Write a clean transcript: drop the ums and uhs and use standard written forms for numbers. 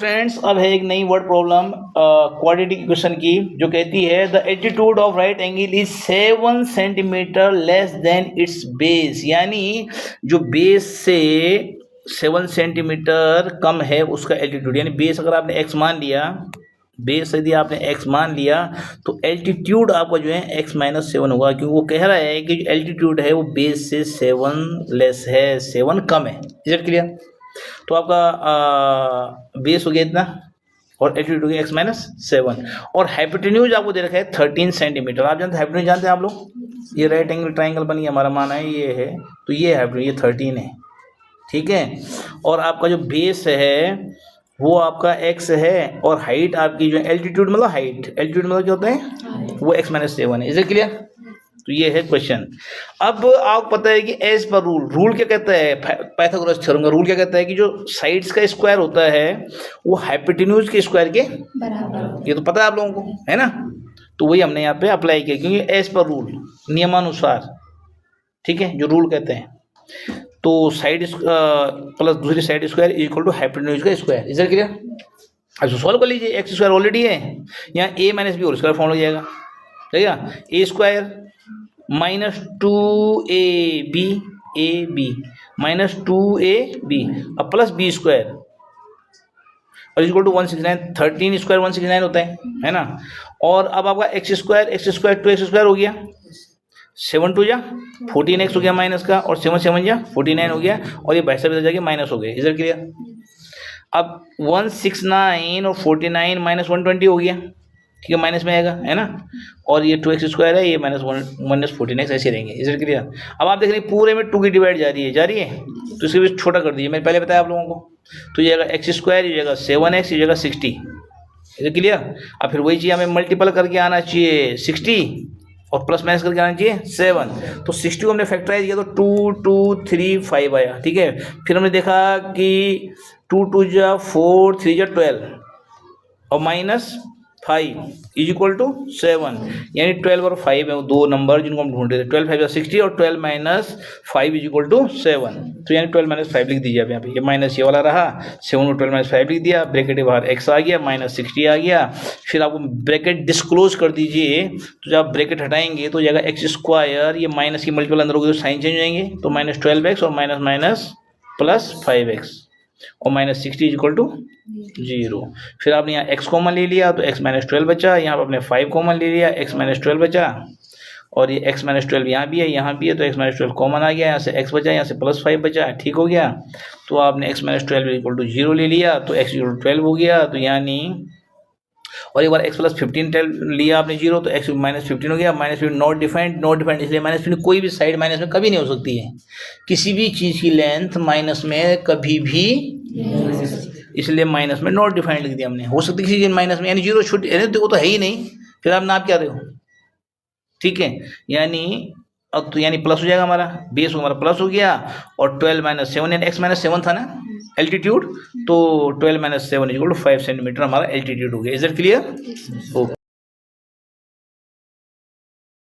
Friends, अब है एक नई वर्ड प्रॉब्लम क्वाड्रेटिक इक्वेशन की, जो कहती है the altitude of right angle is 7 centimetre less than it's base. यानी जो बेस से 7 सेंटीमीटर कम है उसका एल्टीट्यूड, यानी बेस अगर आपने x मान लिया, बेस यदि आपने x मान लिया तो एल्टीट्यूड आपका जो है x माइनस 7 होगा, क्योंकि वो कह रहा है कि जो एल्टीट्यूड है वो बेस से 7 लेस है, 7 कम है। Is it clear? तो आपका बेस हो गया इतना और एल्टीट्यूड हो गया x माइनस 7 और हाइपोटेन्यूज आपको दे रखा है 13 सेंटीमीटर। आप जानते हैं हाइपोटेन्यूज, जानते हैं आप लोग? ये राइट एंगल ट्राइंगल बनी हमारा माना है ये है, तो ये हाइपोटेन्यूज ये 13 है, ठीक है। और आपका जो बेस है वो आपका x है और हाइट आपकी जो एल्टीट्यूड मतलब हाइट, एल्टीट्यूड मतलब क्या होता है वो x माइनस 7 है। Is it clear? तो ये है क्वेश्चन। अब आपको पता है कि एज पर रूल क्या कहता है, पाइथागोरस थ्योरम का रूल क्या कहता है कि जो साइड्स का स्क्वायर होता है वो हाइपोटेन्यूज के स्क्वायर के बराबर। ये तो पता है आप लोगों को, है ना? तो वही हमने यहाँ पे अप्लाई किया, क्योंकि एज पर रूल, नियमानुसार, ठीक है, जो रूल कहते हैं। तो साइड प्लस दूसरी side square equal to hypotenuse का स्क्वायर। Is clear? अच्छा सॉल्व कर लीजिए, एक्स स्क्वायर ऑलरेडी है, यहाँ a minus b whole square form हो जाएगा, ठीक है। ए square minus 2ab minus 2ab अब प्लस बी स्क्वायर और इक्वल टू 169, 13 स्क्वायर 169 होता है ना। और अब आपका एक्स स्क्वायर 2x स्क्वायर हो गया, 7 2 जा 14x हो गया माइनस का, और 7 7 जा 49 हो गया, और ये बाईस से जाके माइनस हो गए। इधर क्लियर? अब 169 और 49 माइनस 120 हो गया, ठीक है, माइनस में आएगा, है ना। और ये 2x स्क्वायर है, ये माइनस 14x ऐसे रहेंगे। Is it clear? अब आप देख रहे हैं पूरे में 2 की डिवाइड जा रही है, तो इसके भी छोटा कर दीजिए, मैंने पहले बताया आप लोगों को। तो ये जाएगा एक्स स्क्वायर, ये जाएगा 7x, ये जाएगा 60। Is it clear? अब फिर वही चीज़ हमें मल्टीपल करके आना चाहिए 60 और प्लस माइनस करके आना चाहिए 7। तो 60 को हमने फैक्टराइज किया तो 2 2 3 5 आया, ठीक है। फिर हमने देखा कि 2 2 जा 4 3 जा 12 और माइनस 5 इज इक्वल टू 7, यानी 12 और 5 है वो दो नंबर जिनको हम ढूंढ रहे थे। 12 5 60 और 12 माइनस 5 इज इक्वल टू 7। तो यानी 12 माइनस 5 लिख दीजिए आप यहाँ पे, ये माइनस ये वाला रहा, 7 और 12 माइनस 5 लिख दिया, ब्रैकेट के बाहर x आ गया, माइनस 60 आ गया। फिर आपको ब्रैकेट डिस्क्लोज कर दीजिए, तो जब आप ब्रैकेट हटाएंगे तो जाएगा एक्स स्क्वायर, ये माइनस की मल्टीपल अंदर होगी तो साइन चेंज हो जाएंगे, तो माइनस 12x और माइनस माइनस प्लस 5x और माइनस 60 इज इक्वल टू 0। फिर आपने यहाँ x कॉमन ले लिया तो x माइनस 12 बचा, यहाँ पर आपने 5 कॉमन ले लिया, x माइनस 12 बचा, और ये x माइनस 12 यहाँ भी है, यहाँ भी है, तो x माइनस 12 कॉमन आ गया, यहाँ से x बचा, यहाँ से प्लस 5 बचा, ठीक हो गया। तो आपने x माइनस 12 इक्वल टू 0 ले लिया, तो x इक्वल टू 12 हो गया, तो यानी और एक बार x प्लस 15 लिया आपने 0, तो x माइनस 15 हो गया। माइनस 15 नॉट डिफाइंड, इसलिए माइनस 15 कोई भी साइड माइनस में कभी नहीं हो सकती है, किसी भी चीज़ की लेंथ माइनस में कभी भी, इसलिए माइनस में नॉट डिफाइंड लिख दिया हमने। हो सकती किसी चीज़ माइनस में, यानी 0 छूट, वो तो है ही नहीं, फिर आप नाप क्या रहे हो, ठीक है। यानी अब तो यानी प्लस हो जाएगा, हमारा बेस हमारा प्लस हो गया, और 12 माइनस 7 यानी x माइनस 7 था ना एल्टीट्यूड, तो 12 माइनस 7 इक्वल टू 5 सेंटीमीटर हमारा एल्टीट्यूड हो गया। Is it clear? ओके।